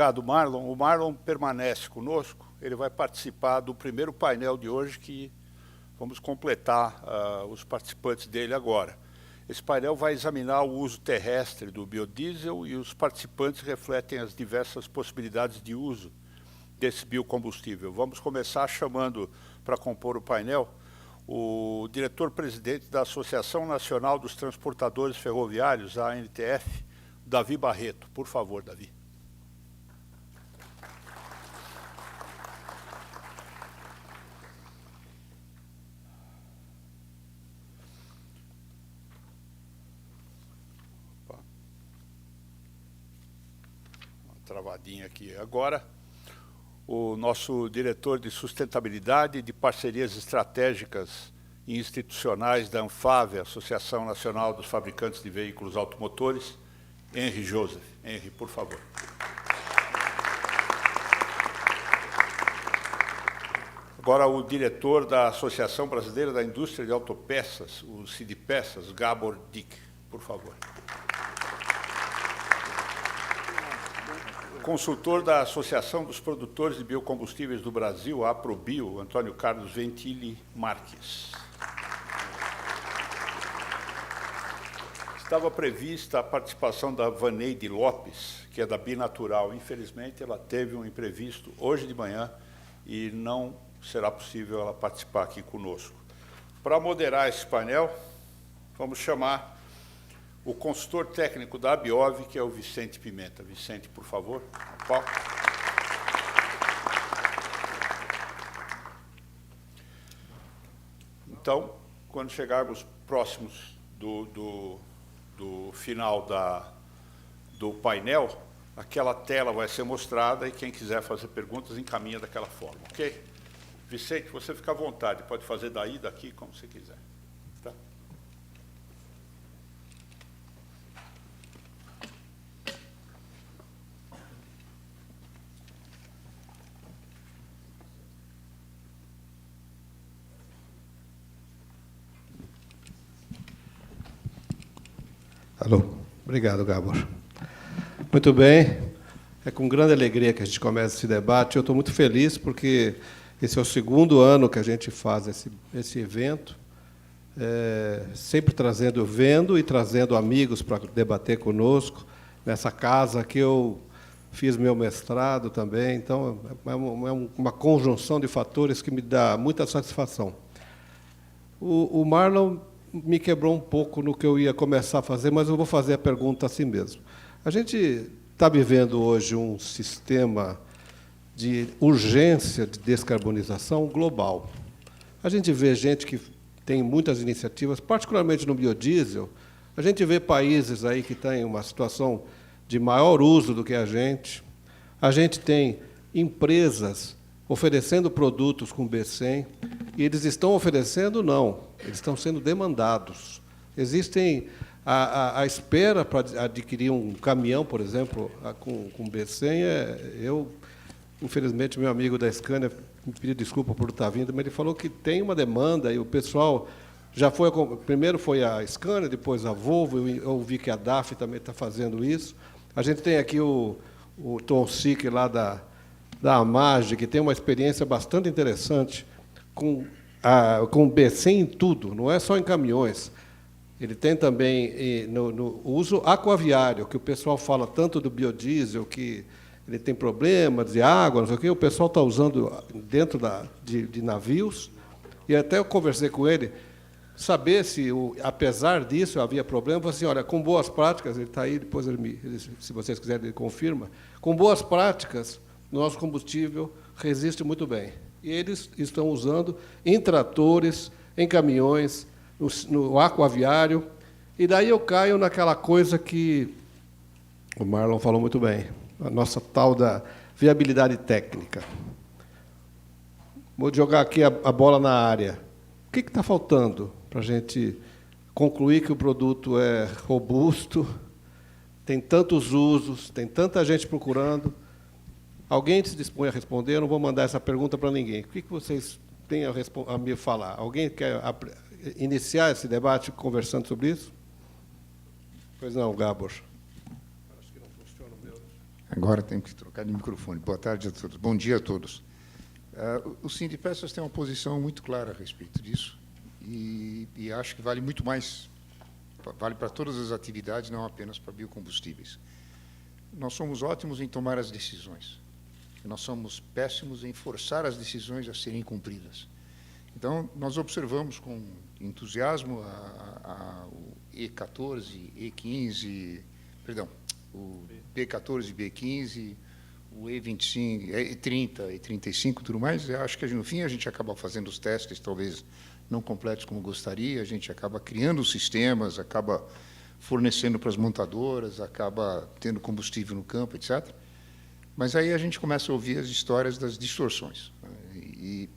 obrigado, Marlon. O Marlon permanece conosco. Ele vai participar do primeiro painel de hoje, que vamos completar os participantes dele agora. Esse painel vai examinar o uso terrestre do biodiesel e os participantes refletem as diversas possibilidades de uso desse biocombustível. Vamos começar chamando para compor o painel o diretor-presidente da Associação Nacional dos Transportadores Ferroviários, a ANTF, Davi Barreto. Por favor, Davi. Travadinha aqui. Agora, o nosso diretor de sustentabilidade e de parcerias estratégicas e institucionais da ANFAVE, Associação Nacional dos Fabricantes de Veículos Automotores, Henry Joseph. Henry, por favor. Agora, o diretor da Associação Brasileira da Indústria de Autopeças, o Sidpeças, Gabor Dick, por favor. Consultor da Associação dos Produtores de Biocombustíveis do Brasil, a Aprobio, Antônio Carlos Ventili Marques. Estava prevista a participação da Vaneide Lopes, que é da Binatural. Infelizmente, ela teve um imprevisto hoje de manhã e não será possível ela participar aqui conosco. Para moderar esse painel, vamos chamar o consultor técnico da Abiov, que é o Vicente Pimenta. Vicente, por favor. Paulo. Então, quando chegarmos próximos do final do painel, aquela tela vai ser mostrada e quem quiser fazer perguntas encaminha daquela forma, ok? Vicente, você fica à vontade, pode fazer daí, daqui, como você quiser. Tá? Alô, obrigado, Gabor. Muito bem, é com grande alegria que a gente começa esse debate. Eu estou muito feliz porque esse é o segundo ano que a gente faz esse evento, sempre vendo e trazendo amigos para debater conosco, nessa casa que eu fiz meu mestrado também. Então, é uma conjunção de fatores que me dá muita satisfação. O Marlon me quebrou um pouco no que eu ia começar a fazer, mas eu vou fazer a pergunta assim mesmo. A gente está vivendo hoje um sistema de urgência de descarbonização global. A gente vê gente que tem muitas iniciativas, particularmente no biodiesel. A gente vê países aí que têm uma situação de maior uso do que a gente. A gente tem empresas oferecendo produtos com B100, e eles estão oferecendo, não, eles estão sendo demandados. Existem a espera para adquirir um caminhão, por exemplo, com B100. Infelizmente, meu amigo da Scania me pediu desculpa por estar vindo, mas ele falou que tem uma demanda, e o pessoal já foi... Primeiro foi a Scania, depois a Volvo, eu ouvi que a DAF também está fazendo isso. A gente tem aqui o Tom Sick, lá da Amage, que tem uma experiência bastante interessante com B100 em tudo, não é só em caminhões. Ele tem também no uso aquaviário, que o pessoal fala tanto do biodiesel, que ele tem problemas de água, não sei o quê, o pessoal está usando dentro de navios. E até eu conversei com ele, saber se, apesar disso, havia problema. Eu falei assim, olha, com boas práticas, ele está aí, depois se vocês quiserem, ele confirma, com boas práticas, nosso combustível resiste muito bem. E eles estão usando em tratores, em caminhões, no aquaviário. E daí eu caio naquela coisa que o Marlon falou muito bem, a nossa tal da viabilidade técnica. Vou jogar aqui a bola na área. O que está faltando para a gente concluir que o produto é robusto, tem tantos usos, tem tanta gente procurando? Alguém se dispõe a responder? Eu não vou mandar essa pergunta para ninguém. O que vocês têm a me falar? Alguém quer iniciar esse debate conversando sobre isso? Pois não, Gabor. Acho que não funciona o meu. Agora tem que trocar de microfone. Boa tarde a todos. Bom dia a todos. O Sindipeças tem uma posição muito clara a respeito disso e acho que vale muito mais, vale para todas as atividades, não apenas para biocombustíveis. Nós somos ótimos em tomar as decisões. Nós somos péssimos em forçar as decisões a serem cumpridas. Então, nós observamos com entusiasmo o E14, E15, perdão, o B14, B15, o E25, E30, E35 e tudo mais. Eu acho que, no fim, a gente acaba fazendo os testes, talvez não completos como gostaria, a gente acaba criando os sistemas, acaba fornecendo para as montadoras, acaba tendo combustível no campo, etc. Mas aí a gente começa a ouvir as histórias das distorções.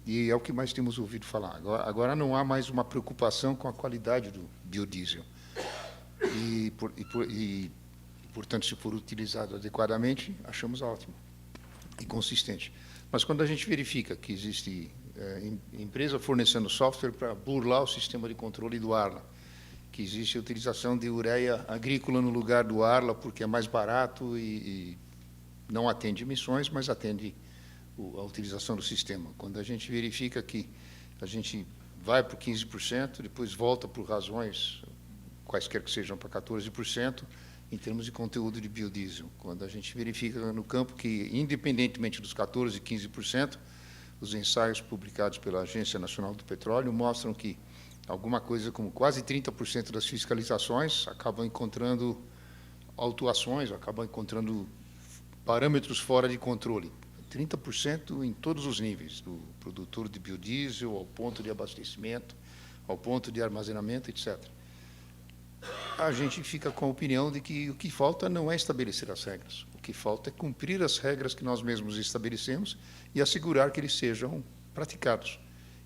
E é o que mais temos ouvido falar. Agora não há mais uma preocupação com a qualidade do biodiesel. Portanto, se for utilizado adequadamente, achamos ótimo e consistente. Mas quando a gente verifica que existe empresa fornecendo software para burlar o sistema de controle do Arla, que existe a utilização de ureia agrícola no lugar do Arla porque é mais barato e não atende emissões, mas atende a utilização do sistema. Quando a gente verifica que a gente vai para o 15%, depois volta por razões, quaisquer que sejam, para 14%, em termos de conteúdo de biodiesel. Quando a gente verifica no campo que, independentemente dos 14% e 15%, os ensaios publicados pela Agência Nacional do Petróleo mostram que alguma coisa como quase 30% das fiscalizações acabam encontrando autuações, acabam encontrando parâmetros fora de controle. 30% em todos os níveis, do produtor de biodiesel ao ponto de abastecimento, ao ponto de armazenamento, etc. A gente fica com a opinião de que o que falta não é estabelecer as regras, o que falta é cumprir as regras que nós mesmos estabelecemos e assegurar que eles sejam praticados.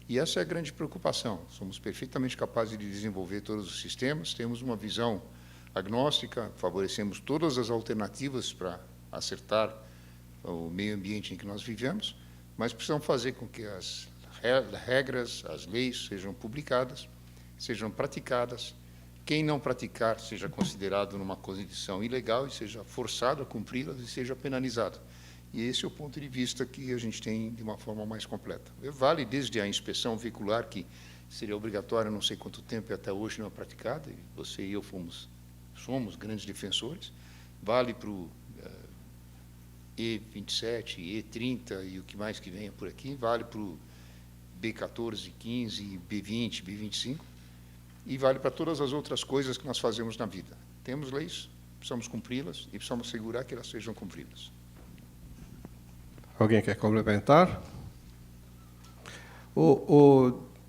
E essa é a grande preocupação. Somos perfeitamente capazes de desenvolver todos os sistemas, temos uma visão agnóstica, favorecemos todas as alternativas para acertar o meio ambiente em que nós vivemos, mas precisamos fazer com que as regras, as leis sejam publicadas, sejam praticadas. Quem não praticar seja considerado numa condição ilegal e seja forçado a cumpri-las e seja penalizado. E esse é o ponto de vista que a gente tem de uma forma mais completa. Vale desde a inspeção veicular, que seria obrigatória não sei quanto tempo e até hoje não é praticada, e você e eu somos grandes defensores, vale para o E27, E30 e o que mais que venha por aqui, vale para o B14, 15, B20, B25, e vale para todas as outras coisas que nós fazemos na vida. Temos leis, precisamos cumpri-las e precisamos assegurar que elas sejam cumpridas. Alguém quer complementar?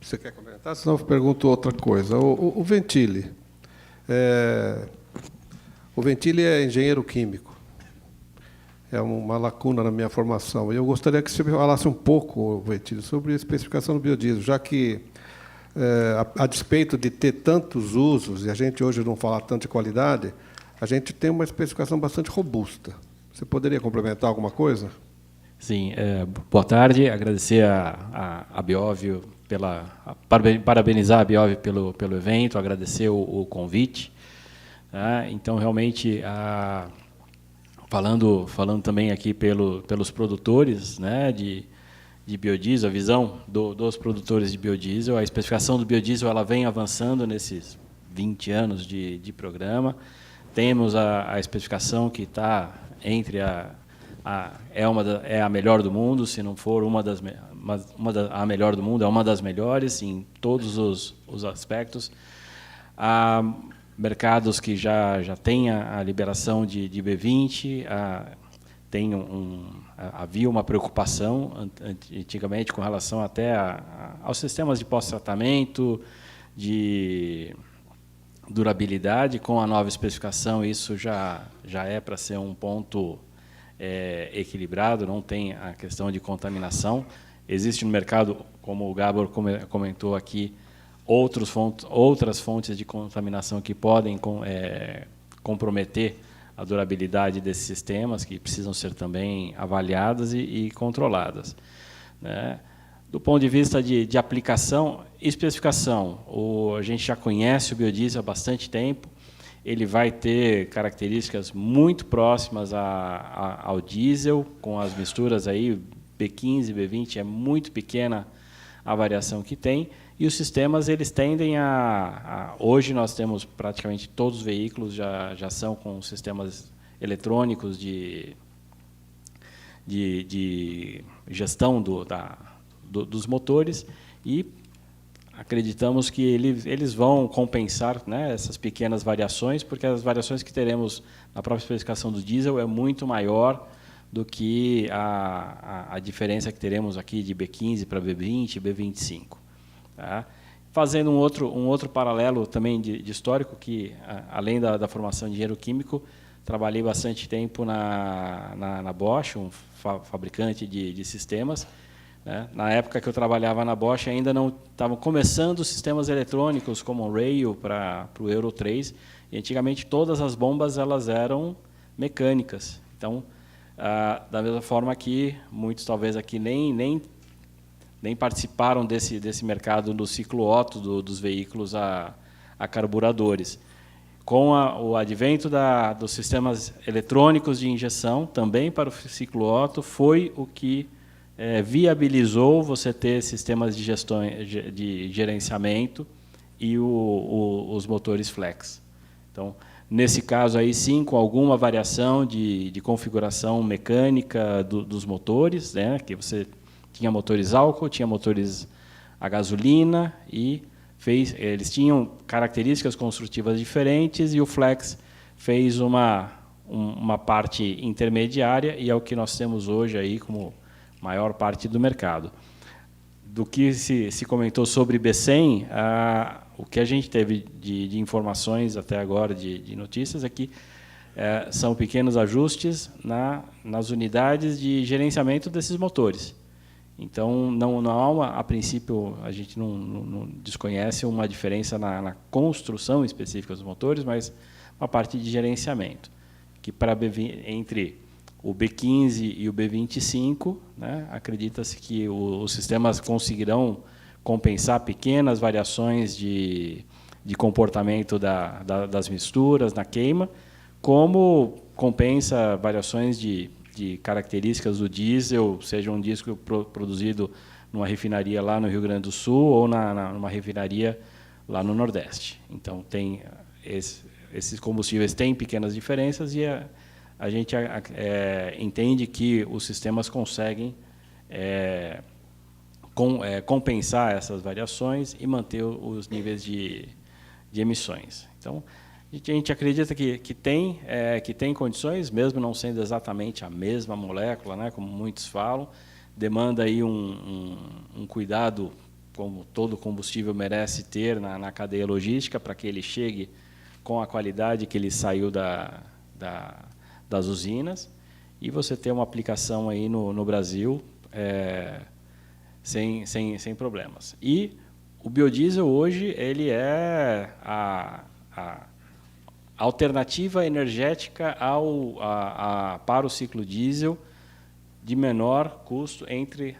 Você quer complementar? Senão eu pergunto outra coisa. O Ventile. O Ventile é engenheiro químico. É uma lacuna na minha formação. Eu gostaria que você falasse um pouco, Ventile, sobre a especificação do biodiesel, já que, a despeito de ter tantos usos, e a gente hoje não fala tanto de qualidade, a gente tem uma especificação bastante robusta. Você poderia complementar alguma coisa? Sim, boa tarde. Agradecer a Bióvio parabenizar a Bióvio pelo evento, agradecer o convite. Tá? Então, realmente, falando também aqui pelos produtores, né, de biodiesel, a visão dos produtores de biodiesel, a especificação do biodiesel ela vem avançando nesses 20 anos de programa. Temos a especificação que está entre é a melhor do mundo, se não for a melhor do mundo, é uma das melhores em todos os aspectos. Há mercados que já têm a liberação de B20, havia uma preocupação antigamente com relação até aos sistemas de pós-tratamento, de durabilidade. Com a nova especificação, isso já é para ser um ponto equilibrado, não tem a questão de contaminação. Existe no mercado, como o Gabor comentou aqui, outras fontes de contaminação que podem comprometer a durabilidade desses sistemas, que precisam ser também avaliadas e controladas. Né? Do ponto de vista de aplicação e especificação, a gente já conhece o biodiesel há bastante tempo. ele vai ter características muito próximas ao diesel, com as misturas aí, B15, B20, é muito pequena a variação que tem, e os sistemas eles tendem hoje nós temos praticamente todos os veículos já são com sistemas eletrônicos de gestão dos motores, e acreditamos que eles vão compensar, né, essas pequenas variações, porque as variações que teremos na própria especificação do diesel é muito maior do que a diferença que teremos aqui de B15 para B20 e B25. Tá? Fazendo um outro paralelo também de histórico, que além da formação de engenheiro químico, trabalhei bastante tempo na Bosch, um fabricante de sistemas. Né? Na época que eu trabalhava na Bosch, ainda não estavam começando os sistemas eletrônicos como o Rail para o Euro 3, e antigamente todas as bombas elas eram mecânicas. Então, da mesma forma que muitos talvez aqui nem participaram desse mercado do ciclo Otto dos veículos a carburadores. Com o advento dos sistemas eletrônicos de injeção, também para o ciclo Otto, foi o que viabilizou você ter sistemas de gerenciamento e os motores flex. Então, nesse caso aí sim, com alguma variação de configuração mecânica dos motores, né, que você tinha motores álcool, tinha motores a gasolina, e eles tinham características construtivas diferentes, e o flex fez uma parte intermediária, e é o que nós temos hoje aí como maior parte do mercado. Do que se comentou sobre B100, o que a gente teve de informações até agora, de notícias, é que são pequenos ajustes nas unidades de gerenciamento desses motores. Então, não há a princípio, a gente não desconhece uma diferença na construção específica dos motores, mas uma parte de gerenciamento, que entre o B15 e o B25, né, acredita-se que os sistemas conseguirão compensar pequenas variações de comportamento das misturas na queima, como compensa variações de características do diesel, seja um diesel produzido numa refinaria lá no Rio Grande do Sul ou numa refinaria lá no Nordeste. Então, esses combustíveis têm pequenas diferenças, e a gente entende que os sistemas conseguem compensar essas variações e manter os níveis de emissões. Então, a gente acredita que tem condições, mesmo não sendo exatamente a mesma molécula, né, como muitos falam, demanda aí um cuidado, como todo combustível merece ter na cadeia logística, para que ele chegue com a qualidade que ele saiu das usinas, e você ter uma aplicação aí no Brasil sem problemas. E o biodiesel hoje ele é a alternativa energética para o ciclo diesel de menor custo entre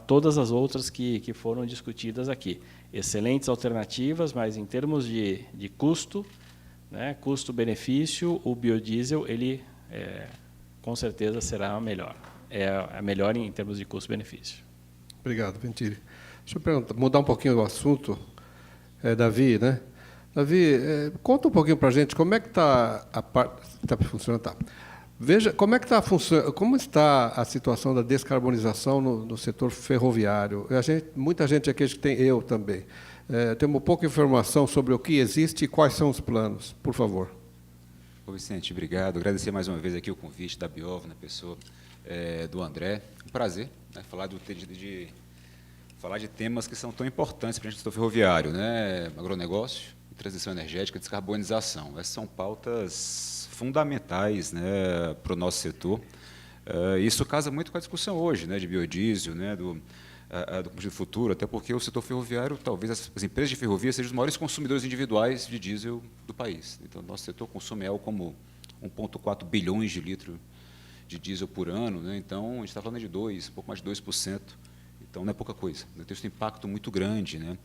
todas as outras que foram discutidas aqui. Excelentes alternativas, mas em termos de custo, né, custo-benefício, o biodiesel ele com certeza será a melhor. É a melhor em termos de custo-benefício. Obrigado, Ventili. Deixa eu mudar um pouquinho o assunto, Davi, né? Davi, conta um pouquinho para a gente como é que está a parte. Está funcionando, tá? Veja como é que como está a situação da descarbonização no setor ferroviário. Muita gente aqui eu também. Temos pouca informação sobre o que existe e quais são os planos. Por favor. Ô Vicente, obrigado. Agradecer mais uma vez aqui o convite da Biov, na pessoa do André. Um prazer, né, falar de temas que são tão importantes para a gente no setor ferroviário, né? Agronegócio, transição energética, descarbonização. Essas são pautas fundamentais, né, para o nosso setor. Isso casa muito com a discussão hoje, né, de biodiesel, né, do combustível futuro, até porque o setor ferroviário, talvez as empresas de ferrovia sejam os maiores consumidores individuais de diesel do país. Então, o nosso setor consome algo como 1,4 bilhões de litros de diesel por ano, né? Então, a gente está falando de um pouco mais de 2%. Então, não é pouca coisa. Tem um impacto muito grande, né,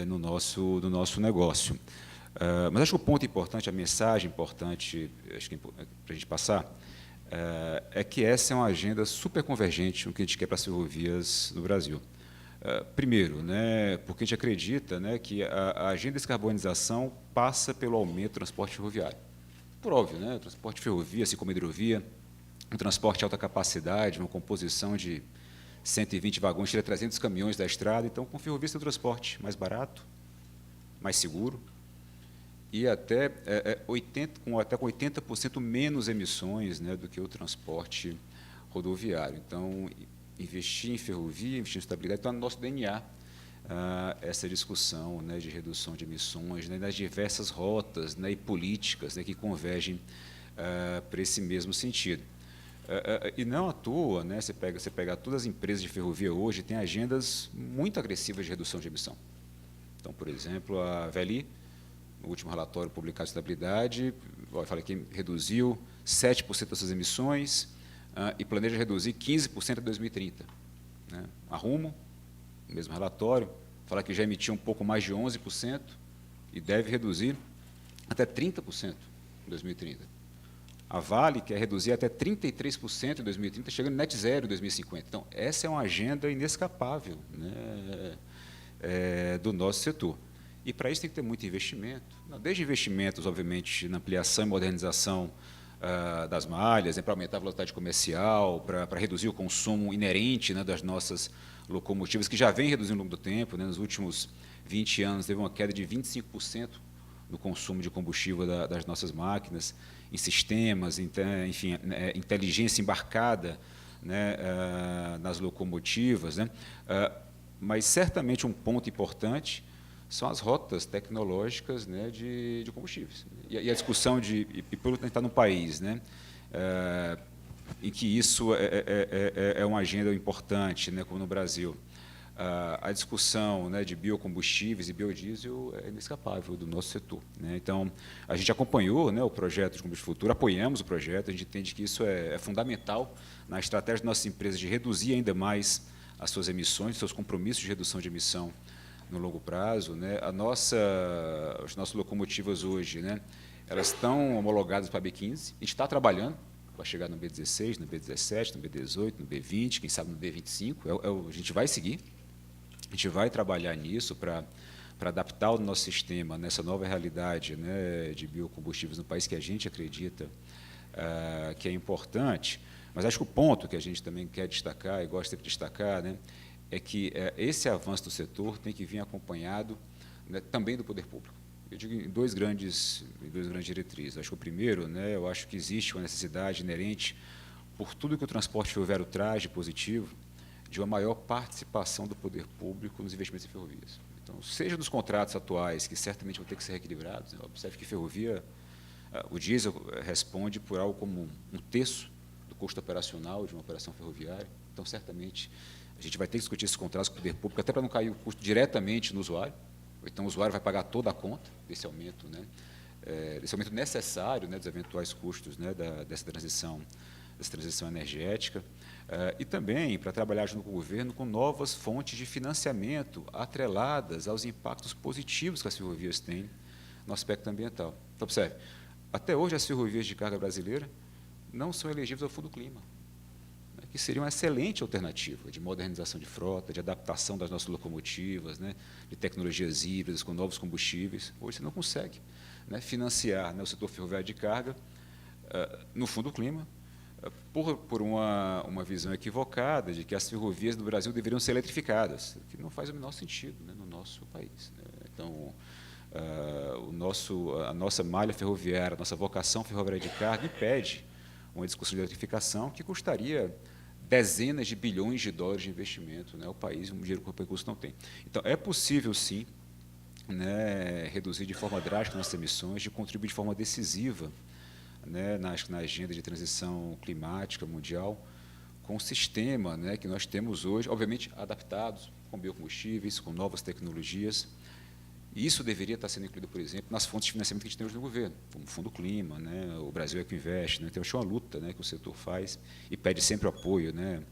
no nosso negócio. Mas acho que o ponto importante, a mensagem importante, acho que para a gente passar, é que essa é uma agenda super convergente no que a gente quer para as ferrovias no Brasil. Primeiro, né, porque a gente acredita, né, que a agenda de descarbonização passa pelo aumento do transporte ferroviário. Por óbvio, né, o transporte ferrovia, assim como a hidrovia, um transporte de alta capacidade, uma composição de 120 vagões, tira 300 caminhões da estrada, então com ferrovia você tem um transporte mais barato, mais seguro, e até, com 80% menos emissões, né, do que o transporte rodoviário. Então, investir em ferrovia, investir em estabilidade, está no nosso DNA essa discussão, né, de redução de emissões, né, das diversas rotas, né, e políticas, né, que convergem para esse mesmo sentido. E não à toa, né, você pega todas as empresas de ferrovia hoje, têm agendas muito agressivas de redução de emissão. Então, por exemplo, a VLI, no último relatório publicado de estabilidade, eu falei que reduziu 7% das suas emissões e planeja reduzir 15% em 2030. Né? A Rumo, no mesmo relatório, fala que já emitiu um pouco mais de 11% e deve reduzir até 30% em 2030. A Vale quer reduzir até 33% em 2030, chegando em net zero em 2050. Então, essa é uma agenda inescapável, né, do nosso setor. E, para isso, tem que ter muito investimento. Desde investimentos, obviamente, na ampliação e modernização das malhas, né, para aumentar a velocidade comercial, para reduzir o consumo inerente, né, das nossas locomotivas, que já vem reduzindo ao longo do tempo. Né, nos últimos 20 anos, teve uma queda de 25% no consumo de combustível das nossas máquinas, em sistemas, enfim, inteligência embarcada, né, nas locomotivas. Né, mas, certamente, um ponto importante são as rotas tecnológicas, né, de combustíveis. E a discussão e pelo que está no país, né, em que isso é uma agenda importante, né, como no Brasil. A discussão, né, de biocombustíveis e biodiesel é inescapável do nosso setor. Né? Então, a gente acompanhou, né, o projeto de Combustível Futuro, apoiamos o projeto, a gente entende que isso é fundamental na estratégia das nossas empresas de reduzir ainda mais as suas emissões, seus compromissos de redução de emissão no longo prazo. Né? As nossas locomotivas hoje, né, elas estão homologadas para a B15, a gente está trabalhando para chegar no B16, no B17, no B18, no B20, quem sabe no B25, a gente vai seguir, a gente vai trabalhar nisso para adaptar o nosso sistema nessa nova realidade, né, de biocombustíveis no país que a gente acredita que é importante. Mas acho que o ponto que a gente também quer destacar, e gosta de destacar, né, é que esse avanço do setor tem que vir acompanhado, né, também do poder público. Eu digo em duas grandes diretrizes. Acho que o primeiro, né, eu acho que existe uma necessidade inerente, por tudo que o transporte ferroviário traz de positivo, de uma maior participação do poder público nos investimentos em ferrovias. Então, seja dos contratos atuais, que certamente vão ter que ser reequilibrados, né, observe que ferrovia, o diesel responde por algo como um terço do custo operacional de uma operação ferroviária. Então, certamente, a gente vai ter que discutir esses contratos com o poder público, até para não cair o custo diretamente no usuário. Então, o usuário vai pagar toda a conta desse aumento, né, desse aumento necessário, né, dos eventuais custos, né, dessa transição energética, e também para trabalhar junto com o governo com novas fontes de financiamento atreladas aos impactos positivos que as ferrovias têm no aspecto ambiental. Então, observe, até hoje as ferrovias de carga brasileira não são elegíveis ao Fundo Clima, né, que seria uma excelente alternativa de modernização de frota, de adaptação das nossas locomotivas, né, de tecnologias híbridas com novos combustíveis. Hoje você não consegue, né, financiar, né, o setor ferroviário de carga no Fundo Clima, por uma visão equivocada de que as ferrovias do Brasil deveriam ser eletrificadas, que não faz o menor sentido, né, no nosso país. Né. Então, a nossa malha ferroviária, a nossa vocação ferroviária de carga impede uma discussão de eletrificação que custaria dezenas de bilhões de dólares de investimento, né, ao país, um dinheiro que o recurso não tem. Então, é possível, sim, né, reduzir de forma drástica nossas emissões, de contribuir de forma decisiva, né, na agenda de transição climática mundial, com o sistema, né, que nós temos hoje, obviamente adaptados com biocombustíveis, com novas tecnologias. E isso deveria estar sendo incluído, por exemplo, nas fontes de financiamento que a gente tem hoje no governo, como o Fundo Clima, né, o Brasil é que investe. Né, então, acho que é uma luta, né, que o setor faz e pede sempre o apoio, né,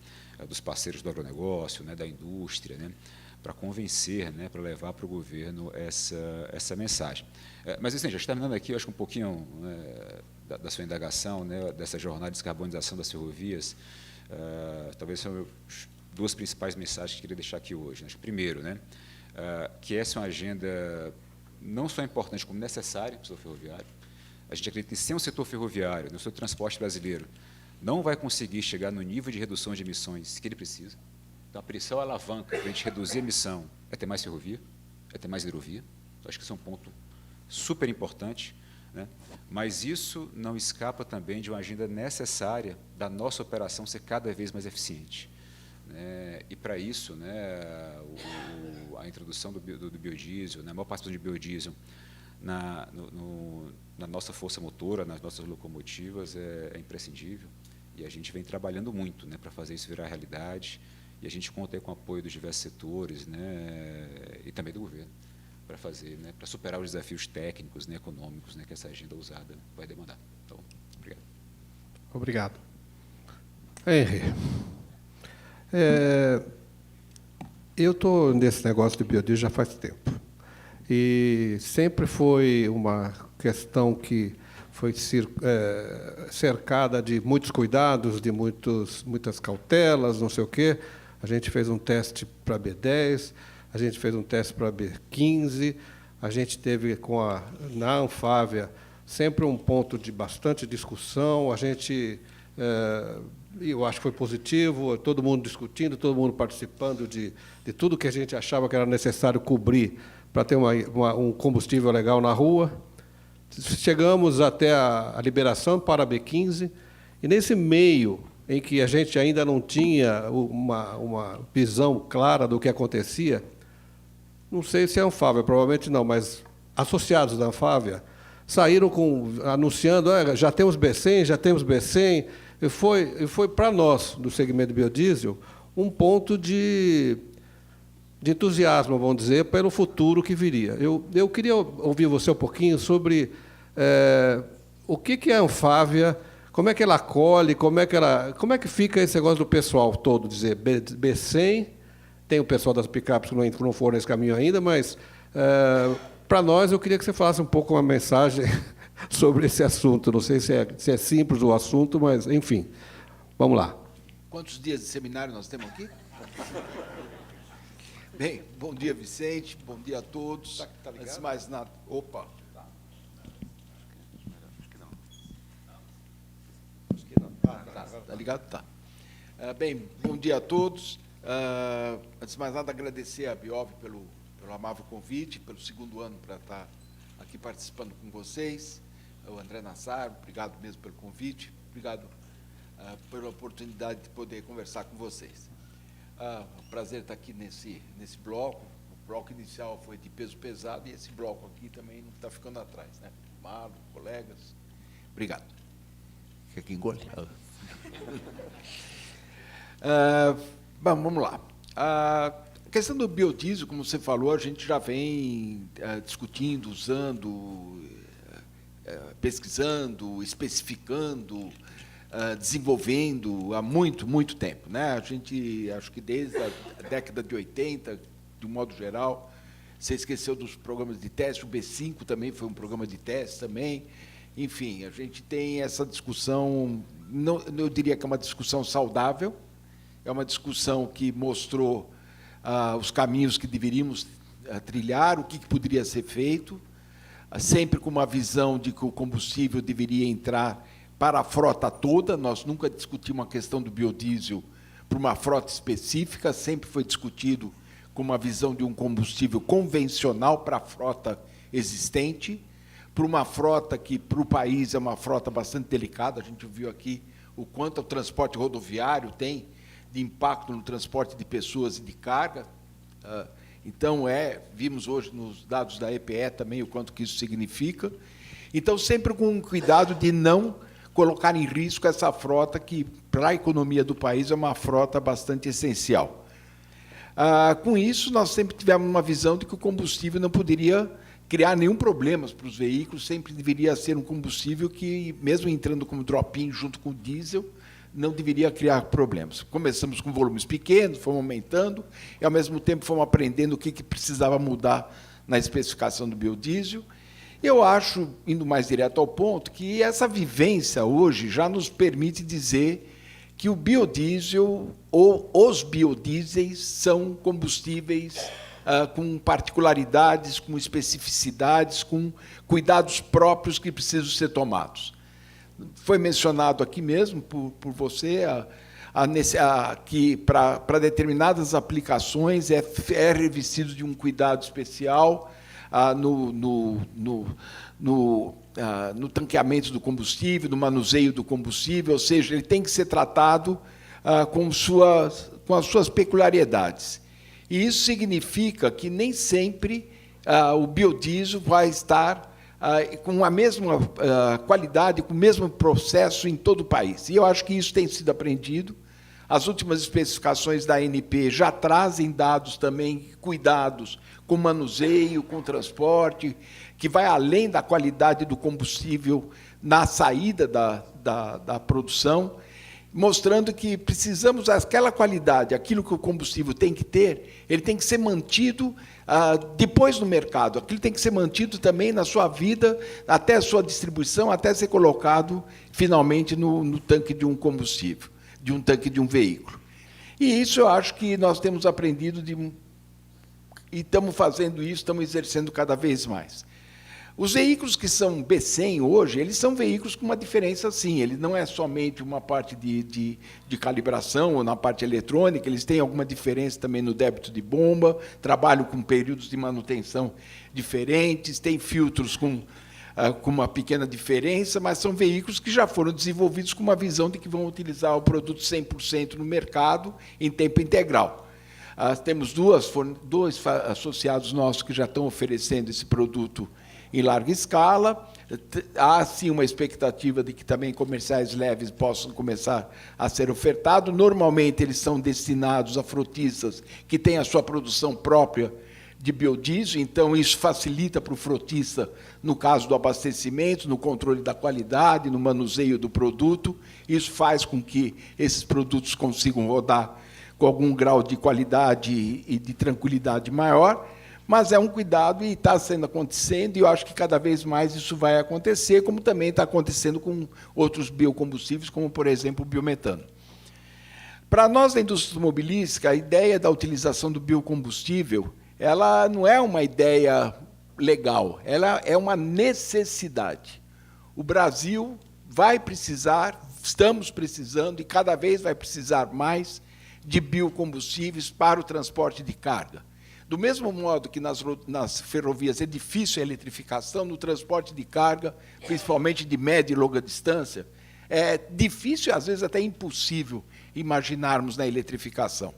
dos parceiros do agronegócio, né, da indústria. Né, para convencer, né, para levar para o governo essa mensagem. Mas, assim, já terminando aqui, eu acho que um pouquinho da sua indagação, né, dessa jornada de descarbonização das ferrovias, talvez são duas principais mensagens que eu queria deixar aqui hoje. Né? Primeiro, né, que essa é uma agenda não só importante como necessária para o setor ferroviário. A gente acredita que sem o setor ferroviário, no setor transporte brasileiro, não vai conseguir chegar no nível de redução de emissões que ele precisa. Então, a principal alavanca para a gente reduzir a emissão é ter mais ferrovia, é ter mais hidrovia. Então, acho que isso é um ponto super importante, né? Mas isso não escapa também de uma agenda necessária da nossa operação ser cada vez mais eficiente. Né? E, para isso, né, a introdução do biodiesel, né, a maior participação de biodiesel na nossa força motora, nas nossas locomotivas, é imprescindível. E a gente vem trabalhando muito, né, para fazer isso virar realidade. E a gente conta aí com o apoio dos diversos setores, né, e também do governo, para fazer, né, para superar os desafios técnicos, né, econômicos, né, que essa agenda usada vai demandar. Então, obrigado. Obrigado. Henry, eu estou nesse negócio de biodiesel já faz tempo. E sempre foi uma questão que foi cercada de muitos cuidados, de muitas cautelas, não sei o quê. A gente fez um teste para B10, a gente fez um teste para B15, a gente teve na Anfávia sempre um ponto de bastante discussão, eu acho que foi positivo, todo mundo discutindo, todo mundo participando de tudo que a gente achava que era necessário cobrir para ter um combustível legal na rua. Chegamos até a liberação para a B15, e nesse meio em que a gente ainda não tinha uma visão clara do que acontecia, não sei se é a Anfávia, provavelmente não, mas associados da Anfávia saíram anunciando, já temos B100, já temos B100, e foi para nós, do segmento biodiesel, um ponto de entusiasmo, vamos dizer, pelo futuro que viria. Eu queria ouvir você um pouquinho sobre o que é a Anfávia, como é que ela acolhe, como é que fica esse negócio do pessoal todo, dizer B100, tem o pessoal das picapes que não foram nesse caminho ainda, mas, para nós, eu queria que você falasse um pouco uma mensagem sobre esse assunto. Não sei se é simples o assunto, mas, enfim, vamos lá. Quantos dias de seminário nós temos aqui? Bem, bom dia, Vicente, bom dia a todos. Tá ligado? Antes de mais nada... Opa! Tá ligado? Tá. Bem, bom dia a todos. Antes de mais nada, agradecer a Biov pelo amável convite, pelo segundo ano para estar aqui participando com vocês. O André Nassar, obrigado mesmo pelo convite, obrigado pela oportunidade de poder conversar com vocês. Prazer estar aqui nesse bloco. O bloco inicial foi de peso pesado e esse bloco aqui também não está ficando atrás, né? Marlon, colegas, obrigado. Quer que engole? Bom, vamos lá. A questão do biodiesel, como você falou, a gente já vem discutindo, usando, pesquisando, especificando, desenvolvendo há muito tempo, né? A gente, acho que desde a década de 80, de um modo geral, você esqueceu dos programas de teste, o B5 também foi um programa de teste também. Enfim, a gente tem essa discussão, eu diria que é uma discussão saudável, é uma discussão que mostrou os caminhos que deveríamos trilhar, o que poderia ser feito, sempre com uma visão de que o combustível deveria entrar para a frota toda. Nós nunca discutimos a questão do biodiesel para uma frota específica, sempre foi discutido com uma visão de um combustível convencional para a frota existente, para uma frota que, para o país, é uma frota bastante delicada. A gente viu aqui o quanto o transporte rodoviário tem de impacto no transporte de pessoas e de carga. Então, vimos hoje nos dados da EPE também o quanto que isso significa. Então, sempre com cuidado de não colocar em risco essa frota que, para a economia do país, é uma frota bastante essencial. Com isso, nós sempre tivemos uma visão de que o combustível não poderia criar nenhum problema para os veículos, sempre deveria ser um combustível que, mesmo entrando como drop-in junto com o diesel, não deveria criar problemas. Começamos com volumes pequenos, fomos aumentando, e, ao mesmo tempo, fomos aprendendo o que precisava mudar na especificação do biodiesel. Eu acho, indo mais direto ao ponto, que essa vivência hoje já nos permite dizer que o biodiesel ou os biodiesels são combustíveis com particularidades, com especificidades, com cuidados próprios que precisam ser tomados. Foi mencionado aqui mesmo por você que para determinadas aplicações é revestido de um cuidado especial no tanqueamento do combustível, no manuseio do combustível, ou seja, ele tem que ser tratado com as suas peculiaridades. E isso significa que nem sempre o biodiesel vai estar com a mesma qualidade, com o mesmo processo em todo o país. E eu acho que isso tem sido aprendido. As últimas especificações da ANP já trazem dados também, cuidados com manuseio, com transporte, que vai além da qualidade do combustível na saída da produção, mostrando que precisamos aquela qualidade, aquilo que o combustível tem que ter, ele tem que ser mantido depois no mercado, aquilo tem que ser mantido também na sua vida, até a sua distribuição, até ser colocado finalmente no tanque de um combustível, de um tanque de um veículo. E isso eu acho que nós temos aprendido e estamos fazendo isso, estamos exercendo cada vez mais. Os veículos que são B100 hoje, eles são veículos com uma diferença, sim. Ele não é somente uma parte de calibração ou na parte eletrônica, eles têm alguma diferença também no débito de bomba, trabalham com períodos de manutenção diferentes, têm filtros com uma pequena diferença, mas são veículos que já foram desenvolvidos com uma visão de que vão utilizar o produto 100% no mercado em tempo integral. Temos dois associados nossos que já estão oferecendo esse produto em larga escala. Há, sim, uma expectativa de que também comerciais leves possam começar a ser ofertados. Normalmente, eles são destinados a frotistas que têm a sua produção própria de biodiesel, então isso facilita para o frotista, no caso do abastecimento, no controle da qualidade, no manuseio do produto. Isso faz com que esses produtos consigam rodar com algum grau de qualidade e de tranquilidade maior, mas é um cuidado e está acontecendo, e eu acho que cada vez mais isso vai acontecer, como também está acontecendo com outros biocombustíveis, como, por exemplo, o biometano. Para nós, da indústria automobilística, a ideia da utilização do biocombustível, ela não é uma ideia legal, ela é uma necessidade. O Brasil vai precisar, estamos precisando, e cada vez vai precisar mais de biocombustíveis para o transporte de carga. Do mesmo modo que nas ferrovias é difícil a eletrificação, no transporte de carga, principalmente de média e longa distância, é difícil, às vezes até impossível, imaginarmos na eletrificação.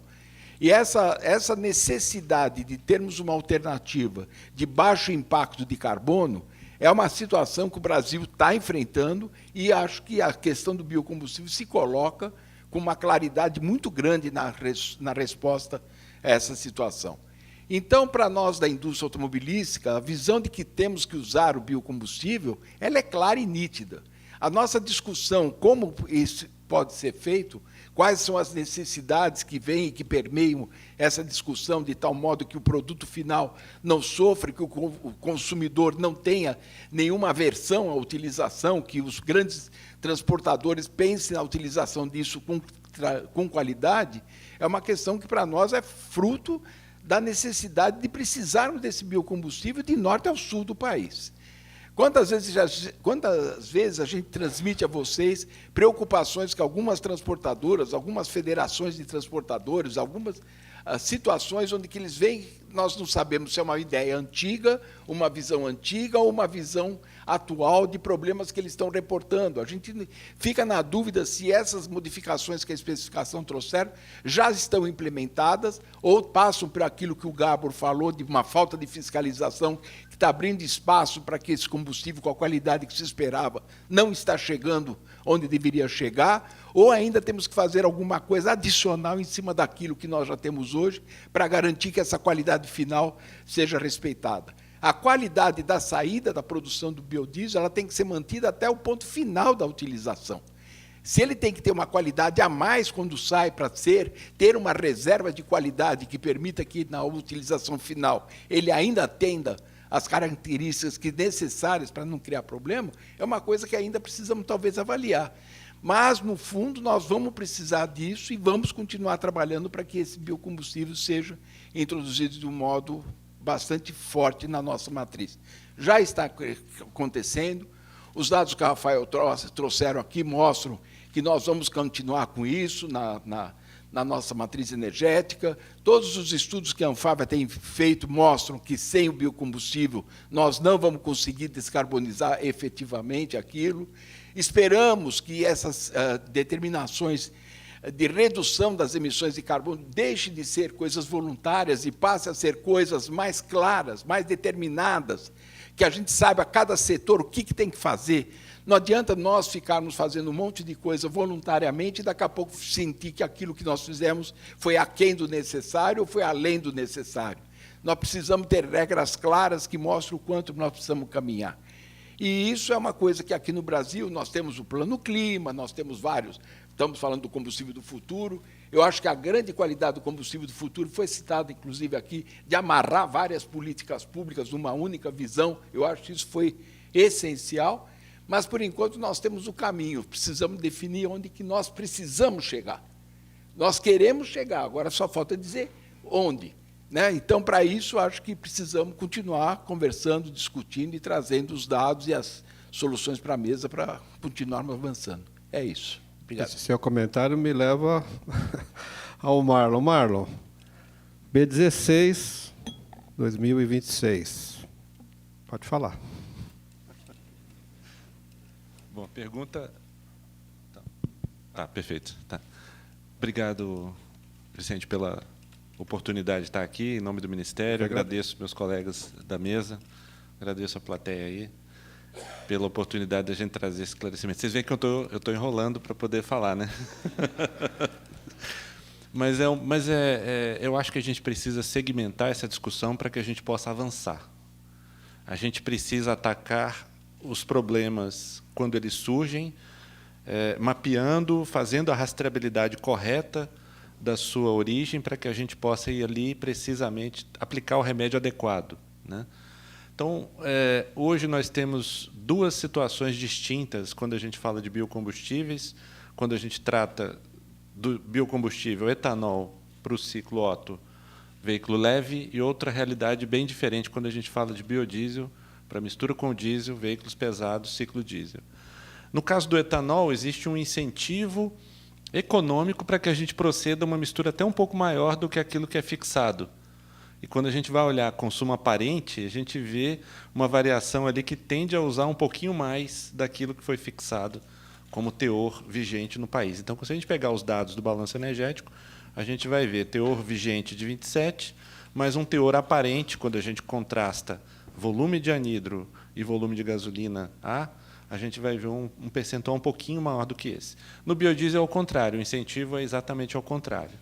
E essa necessidade de termos uma alternativa de baixo impacto de carbono é uma situação que o Brasil está enfrentando, e acho que a questão do biocombustível se coloca com uma claridade muito grande na resposta a essa situação. Então, para nós da indústria automobilística, a visão de que temos que usar o biocombustível, ela é clara e nítida. A nossa discussão, como isso pode ser feito, quais são as necessidades que vêm e que permeiam essa discussão, de tal modo que o produto final não sofra, que o consumidor não tenha nenhuma aversão à utilização, que os grandes transportadores pensem na utilização disso com qualidade, é uma questão que, para nós, é fruto da necessidade de precisarmos desse biocombustível de norte ao sul do país. Quantas vezes a gente transmite a vocês preocupações que algumas transportadoras, algumas federações de transportadores, algumas situações onde que eles veem, nós não sabemos se é uma ideia antiga, uma visão antiga ou uma visão atual de problemas que eles estão reportando. A gente fica na dúvida se essas modificações que a especificação trouxeram já estão implementadas ou passam por aquilo que o Gábor falou, de uma falta de fiscalização que está abrindo espaço para que esse combustível, com a qualidade que se esperava, não está chegando onde deveria chegar, ou ainda temos que fazer alguma coisa adicional em cima daquilo que nós já temos hoje, para garantir que essa qualidade final seja respeitada. A qualidade da saída da produção do biodiesel ela tem que ser mantida até o ponto final da utilização. Se ele tem que ter uma qualidade a mais quando sai para ter uma reserva de qualidade que permita que, na utilização final, ele ainda atenda as características necessárias para não criar problema, é uma coisa que ainda precisamos, talvez, avaliar. Mas, no fundo, nós vamos precisar disso e vamos continuar trabalhando para que esse biocombustível seja introduzido de um modo bastante forte na nossa matriz. Já está acontecendo, os dados que o Rafael trouxeram aqui mostram que nós vamos continuar com isso na nossa matriz energética. Todos os estudos que a Anfávia tem feito mostram que, sem o biocombustível, nós não vamos conseguir descarbonizar efetivamente aquilo. Esperamos que essas determinações de redução das emissões de carbono deixem de ser coisas voluntárias e passem a ser coisas mais claras, mais determinadas, que a gente saiba, cada setor, o que tem que fazer. Não adianta nós ficarmos fazendo um monte de coisa voluntariamente e, daqui a pouco, sentir que aquilo que nós fizemos foi aquém do necessário ou foi além do necessário. Nós precisamos ter regras claras que mostrem o quanto nós precisamos caminhar. E isso é uma coisa que, aqui no Brasil, nós temos o Plano Clima, nós temos vários, estamos falando do combustível do futuro. Eu acho que a grande qualidade do combustível do futuro foi citada, inclusive, aqui, de amarrar várias políticas públicas numa única visão. Eu acho que isso foi essencial. Mas, por enquanto, nós temos o caminho, precisamos definir onde que nós precisamos chegar. Nós queremos chegar, agora só falta dizer onde. Né? Então, para isso, acho que precisamos continuar conversando, discutindo e trazendo os dados e as soluções para a mesa para continuarmos avançando. É isso. Obrigado. Esse seu comentário me leva ao Marlon. Marlon, B16, 2026. Pode falar. Bom, pergunta... Tá, perfeito. Tá. Obrigado, Vicente, pela oportunidade de estar aqui, em nome do Ministério. Agradeço meus colegas da mesa, agradeço a plateia aí, pela oportunidade de a gente trazer esse esclarecimento. Vocês veem que eu estou enrolando para poder falar, né? Mas eu acho que a gente precisa segmentar essa discussão para que a gente possa avançar. A gente precisa atacar os problemas quando eles surgem, mapeando, fazendo a rastreabilidade correta da sua origem para que a gente possa ir ali precisamente aplicar o remédio adequado, né? Então, hoje nós temos duas situações distintas quando a gente fala de biocombustíveis, quando a gente trata do biocombustível etanol para o ciclo Otto, veículo leve, e outra realidade bem diferente quando a gente fala de biodiesel, para mistura com diesel, veículos pesados, ciclo diesel. No caso do etanol, existe um incentivo econômico para que a gente proceda a uma mistura até um pouco maior do que aquilo que é fixado. E quando a gente vai olhar consumo aparente, a gente vê uma variação ali que tende a usar um pouquinho mais daquilo que foi fixado como teor vigente no país. Então, se a gente pegar os dados do balanço energético, a gente vai ver teor vigente de 27, mas um teor aparente, quando a gente contrasta volume de anidro e volume de gasolina a gente vai ver um percentual um pouquinho maior do que esse. No biodiesel é o contrário, o incentivo é exatamente ao contrário.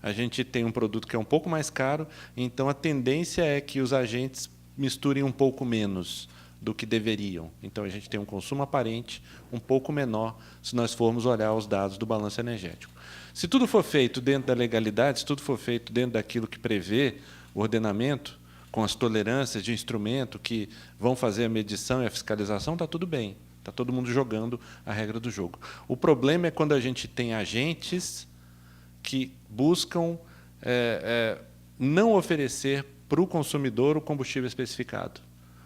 A gente tem um produto que é um pouco mais caro, então a tendência é que os agentes misturem um pouco menos do que deveriam. Então, a gente tem um consumo aparente um pouco menor se nós formos olhar os dados do balanço energético. Se tudo for feito dentro da legalidade, se tudo for feito dentro daquilo que prevê o ordenamento, com as tolerâncias de instrumento que vão fazer a medição e a fiscalização, está tudo bem. Está todo mundo jogando a regra do jogo. O problema é quando a gente tem agentes que buscam não oferecer para o consumidor o combustível especificado.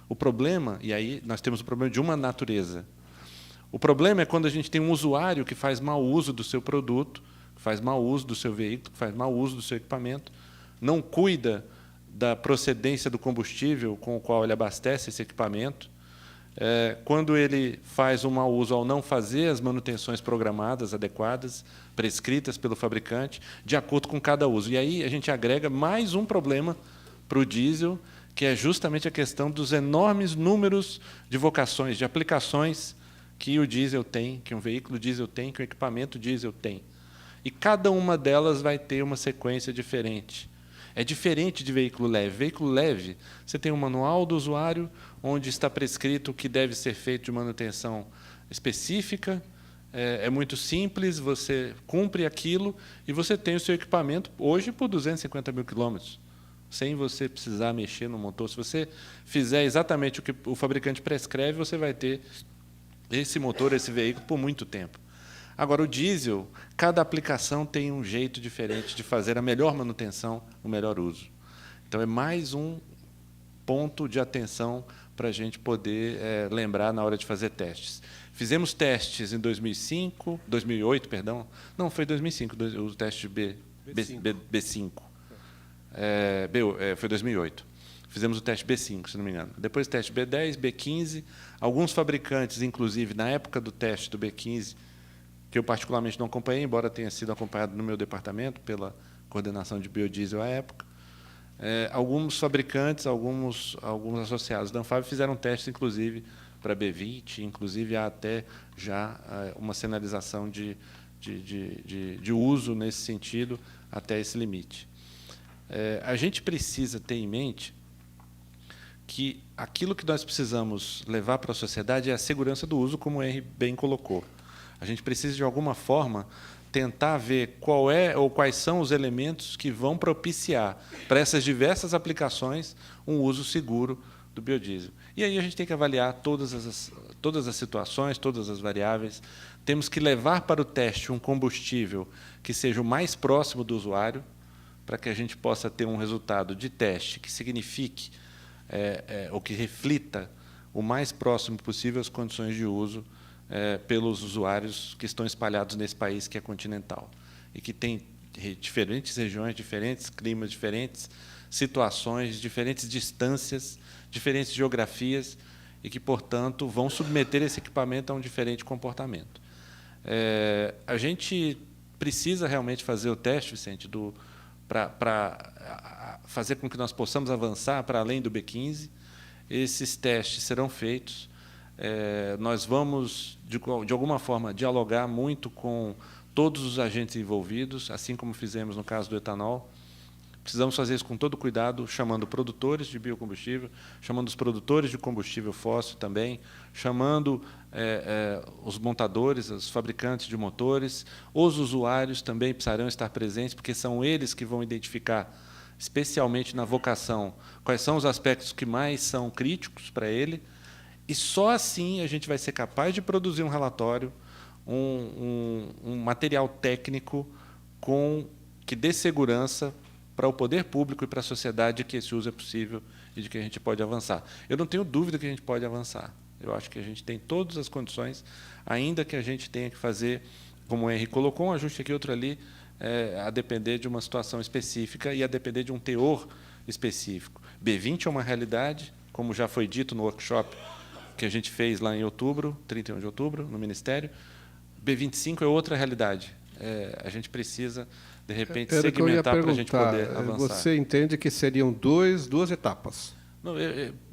O problema, e aí nós temos o problema de uma natureza. O problema é quando a gente tem um usuário que faz mau uso do seu produto, que faz mau uso do seu veículo, que faz mau uso do seu equipamento, não cuida da procedência do combustível com o qual ele abastece esse equipamento. Quando ele faz um mau uso ao não fazer as manutenções programadas, adequadas, prescritas pelo fabricante, de acordo com cada uso. E aí a gente agrega mais um problema para o diesel, que é justamente a questão dos enormes números de vocações, de aplicações que o diesel tem, que um veículo diesel tem, que um equipamento diesel tem. E cada uma delas vai ter uma sequência diferente. É diferente de veículo leve. Veículo leve, você tem um manual do usuário, onde está prescrito o que deve ser feito de manutenção específica, é muito simples, você cumpre aquilo e você tem o seu equipamento hoje por 250 mil quilômetros, sem você precisar mexer no motor. Se você fizer exatamente o que o fabricante prescreve, você vai ter esse motor, esse veículo, por muito tempo. Agora, o diesel, cada aplicação tem um jeito diferente de fazer a melhor manutenção, o melhor uso. Então, é mais um ponto de atenção para a gente poder lembrar na hora de fazer testes. Fizemos testes em 2008, perdão. Não, foi 2005, o teste B5. Foi 2008. Fizemos o teste B5, se não me engano. Depois o teste B10, B15. Alguns fabricantes, inclusive, na época do teste do B15, que eu particularmente não acompanhei, embora tenha sido acompanhado no meu departamento pela coordenação de biodiesel à época, alguns fabricantes, alguns associados da Anfávia fizeram testes, inclusive, para B20, inclusive há até já uma sinalização de uso nesse sentido, até esse limite. A gente precisa ter em mente que aquilo que nós precisamos levar para a sociedade é a segurança do uso, como o Henry bem colocou. A gente precisa, de alguma forma, tentar ver qual é ou quais são os elementos que vão propiciar para essas diversas aplicações um uso seguro do biodiesel. E aí a gente tem que avaliar todas as situações, todas as variáveis. Temos que levar para o teste um combustível que seja o mais próximo do usuário, para que a gente possa ter um resultado de teste que signifique ou que reflita o mais próximo possível as condições de uso pelos usuários que estão espalhados nesse país que é continental e que tem diferentes regiões, diferentes climas, diferentes situações, diferentes distâncias, diferentes geografias e que, portanto, vão submeter esse equipamento a um diferente comportamento. A gente precisa realmente fazer o teste, Vicente, para fazer com que nós possamos avançar para além do B15. Esses testes serão feitos. Nós vamos, de alguma forma, dialogar muito com todos os agentes envolvidos, assim como fizemos no caso do etanol. Precisamos fazer isso com todo cuidado, chamando produtores de biocombustível, chamando os produtores de combustível fóssil também, chamando os montadores, os fabricantes de motores, os usuários também precisarão estar presentes, porque são eles que vão identificar, especialmente na vocação, quais são os aspectos que mais são críticos para ele, e só assim a gente vai ser capaz de produzir um relatório, um material técnico que dê segurança para o poder público e para a sociedade de que esse uso é possível e de que a gente pode avançar. Eu não tenho dúvida que a gente pode avançar. Eu acho que a gente tem todas as condições, ainda que a gente tenha que fazer, como o Henry colocou, um ajuste aqui, outro ali, a depender de uma situação específica e a depender de um teor específico. B20 é uma realidade, como já foi dito no workshop que a gente fez lá em outubro, 31 de outubro, no Ministério. B25 é outra realidade. A gente precisa, de repente, segmentar para a gente poder avançar. Você entende que seriam duas etapas? Não,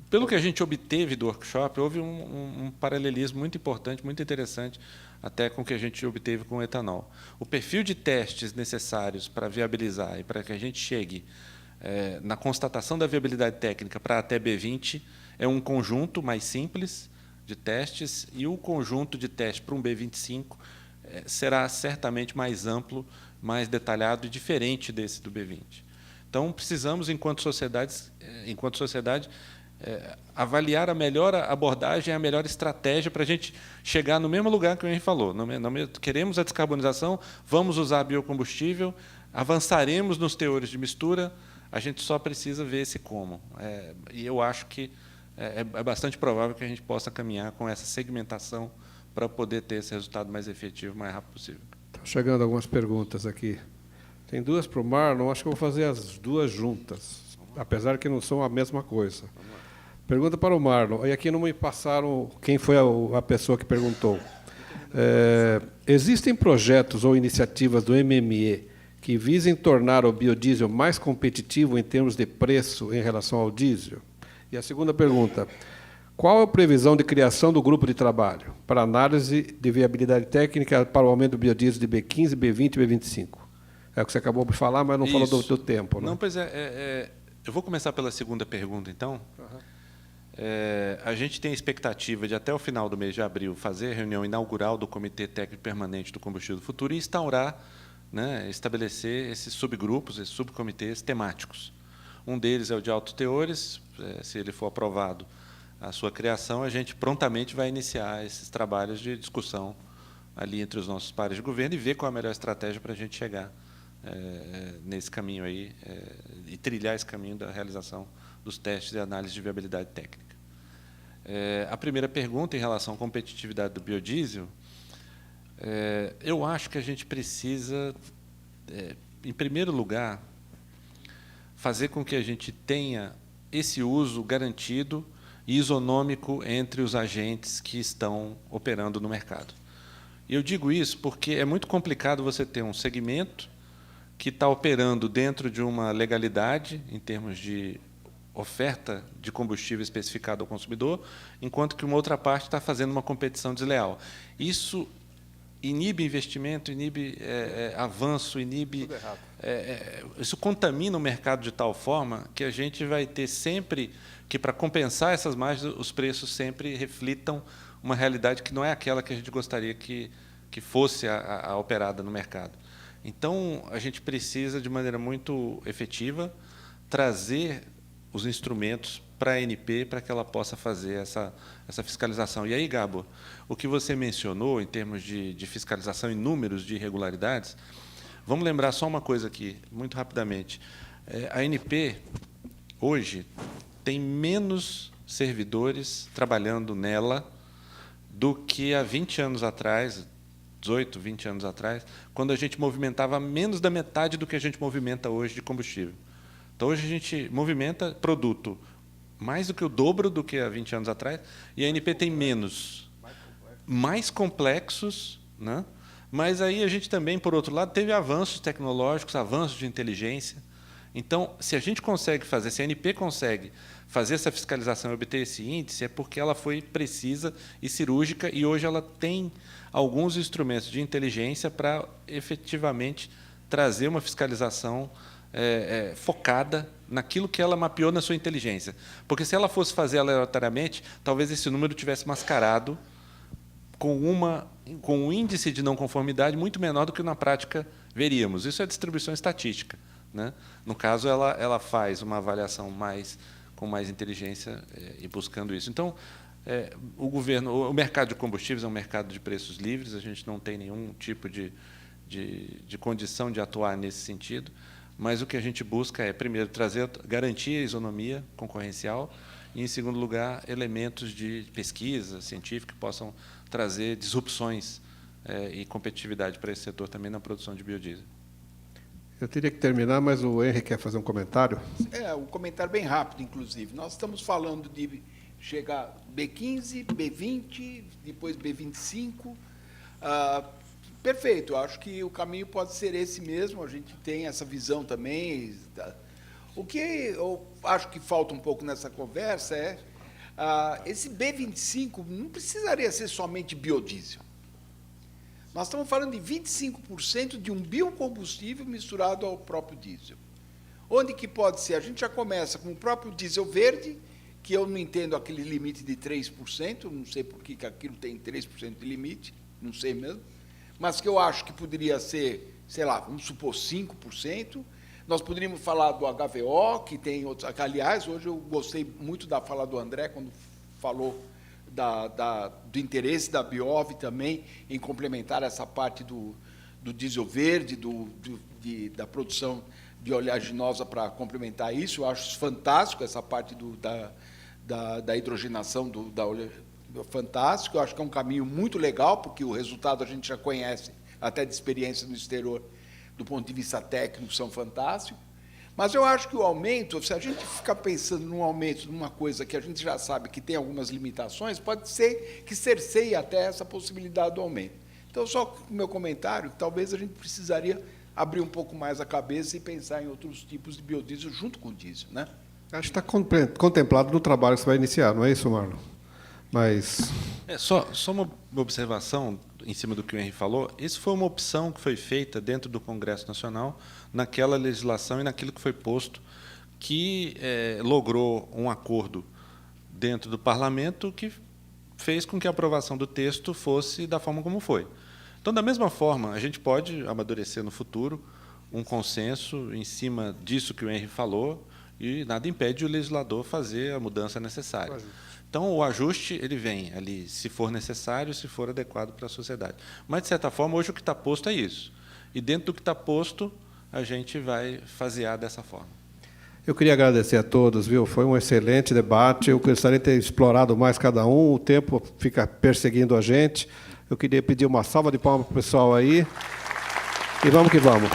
pelo que a gente obteve do workshop, houve um paralelismo muito importante, muito interessante, até com o que a gente obteve com o etanol. O perfil de testes necessários para viabilizar e para que a gente chegue na constatação da viabilidade técnica para até B20 é um conjunto mais simples de testes, e o conjunto de testes para um B25 será certamente mais amplo, mais detalhado e diferente desse do B20. Então, precisamos, enquanto sociedade, avaliar a melhor abordagem, a melhor estratégia para a gente chegar no mesmo lugar que o Henry falou. Queremos a descarbonização, vamos usar biocombustível, avançaremos nos teores de mistura, a gente só precisa ver esse como. E eu acho que é bastante provável que a gente possa caminhar com essa segmentação para poder ter esse resultado mais efetivo, o mais rápido possível. Estão chegando algumas perguntas aqui. Tem duas para o Marlon, acho que eu vou fazer as duas juntas, apesar que não são a mesma coisa. Pergunta para o Marlon, e aqui não me passaram quem foi a pessoa que perguntou. Existem projetos ou iniciativas do MME que visem tornar o biodiesel mais competitivo em termos de preço em relação ao diesel? E a segunda pergunta, qual a previsão de criação do grupo de trabalho para análise de viabilidade técnica para o aumento do biodiesel de B15, B20 e B25? É o que você acabou de falar, mas não falou do tempo. Né? Não, pois eu vou começar pela segunda pergunta, então. A gente tem a expectativa de, até o final do mês de abril, fazer a reunião inaugural do Comitê Técnico Permanente do Combustível do Futuro e instaurar, né, estabelecer esses subgrupos, esses subcomitês temáticos. Um deles é o de altos teores. Se ele for aprovado a sua criação, a gente prontamente vai iniciar esses trabalhos de discussão ali entre os nossos pares de governo e ver qual é a melhor estratégia para a gente chegar nesse caminho aí e trilhar esse caminho da realização dos testes e análise de viabilidade técnica. A primeira pergunta, em relação à competitividade do biodiesel, eu acho que a gente precisa, em primeiro lugar, fazer com que a gente tenha esse uso garantido e isonômico entre os agentes que estão operando no mercado. E eu digo isso porque é muito complicado você ter um segmento que está operando dentro de uma legalidade, em termos de oferta de combustível especificado ao consumidor, enquanto que uma outra parte está fazendo uma competição desleal. Isso inibe investimento, inibe avanço, inibe... isso contamina o mercado de tal forma que a gente vai ter sempre que, para compensar essas margens, os preços sempre reflitam uma realidade que não é aquela que a gente gostaria que fosse a operada no mercado. Então, a gente precisa, de maneira muito efetiva, trazer os instrumentos para a ANP para que ela possa fazer essa fiscalização. E aí, Gabo, o que você mencionou em termos de fiscalização e números de irregularidades, vamos lembrar só uma coisa aqui, muito rapidamente. A ANP, hoje, tem menos servidores trabalhando nela do que há 20 anos atrás, 18, 20 anos atrás, quando a gente movimentava menos da metade do que a gente movimenta hoje de combustível. Então, hoje a gente movimenta produto mais do que o dobro do que há 20 anos atrás, e a ANP tem menos, mais complexos, né? Mas aí a gente também, por outro lado, teve avanços tecnológicos, avanços de inteligência. Então, se a gente consegue fazer, se a ANP consegue fazer essa fiscalização e obter esse índice, é porque ela foi precisa e cirúrgica, e hoje ela tem alguns instrumentos de inteligência para efetivamente trazer uma fiscalização focada naquilo que ela mapeou na sua inteligência. Porque, se ela fosse fazer aleatoriamente, talvez esse número tivesse mascarado com um índice de não conformidade muito menor do que na prática veríamos. Isso é distribuição estatística, né? No caso, ela faz uma avaliação com mais inteligência e buscando isso. Então, o mercado de combustíveis é um mercado de preços livres, a gente não tem nenhum tipo de condição de atuar nesse sentido, mas o que a gente busca é, primeiro, garantir a isonomia concorrencial e, em segundo lugar, elementos de pesquisa científica que possam trazer disrupções e competitividade para esse setor também na produção de biodiesel. Eu teria que terminar, mas o Henry quer fazer um comentário. Um comentário bem rápido, inclusive. Nós estamos falando de chegar B15, B20, depois B25. Perfeito, acho que o caminho pode ser esse mesmo, a gente tem essa visão também. O que eu acho que falta um pouco nessa conversa é esse B25 não precisaria ser somente biodiesel. Nós estamos falando de 25% de um biocombustível misturado ao próprio diesel. Onde que pode ser? A gente já começa com o próprio diesel verde, que eu não entendo aquele limite de 3%, não sei por que aquilo tem 3% de limite, não sei mesmo, mas que eu acho que poderia ser, sei lá, vamos supor 5%. Nós poderíamos falar do HVO, que tem outros. Aliás, hoje eu gostei muito da fala do André, quando falou do interesse da Biov também em complementar essa parte do diesel verde, da produção de oleaginosa para complementar isso. Eu acho fantástico essa parte da hidrogenação da oleaginosa. Fantástico, eu acho que é um caminho muito legal, porque o resultado a gente já conhece, até de experiência no exterior, do ponto de vista técnico, são fantásticos. Mas eu acho que o aumento, se a gente ficar pensando num aumento, numa coisa que a gente já sabe que tem algumas limitações, pode ser que cerceie até essa possibilidade do aumento. Então, só com o meu comentário, talvez a gente precisaria abrir um pouco mais a cabeça e pensar em outros tipos de biodiesel junto com o diesel, né? Acho que está contemplado no trabalho que você vai iniciar, não é isso, Marlon? Mas... Só uma observação em cima do que o Henry falou. Isso foi uma opção que foi feita dentro do Congresso Nacional, naquela legislação e naquilo que foi posto, que logrou um acordo dentro do parlamento que fez com que a aprovação do texto fosse da forma como foi. Então, da mesma forma, a gente pode amadurecer no futuro um consenso em cima disso que o Henry falou, e nada impede o legislador fazer a mudança necessária. Então, o ajuste ele vem ali, se for necessário, se for adequado para a sociedade. Mas, de certa forma, hoje o que está posto é isso. E, dentro do que está posto, a gente vai fasear dessa forma. Eu queria agradecer a todos, viu? Foi um excelente debate. Eu gostaria de ter explorado mais cada um. O tempo fica perseguindo a gente. Eu queria pedir uma salva de palmas para o pessoal aí. E vamos que vamos.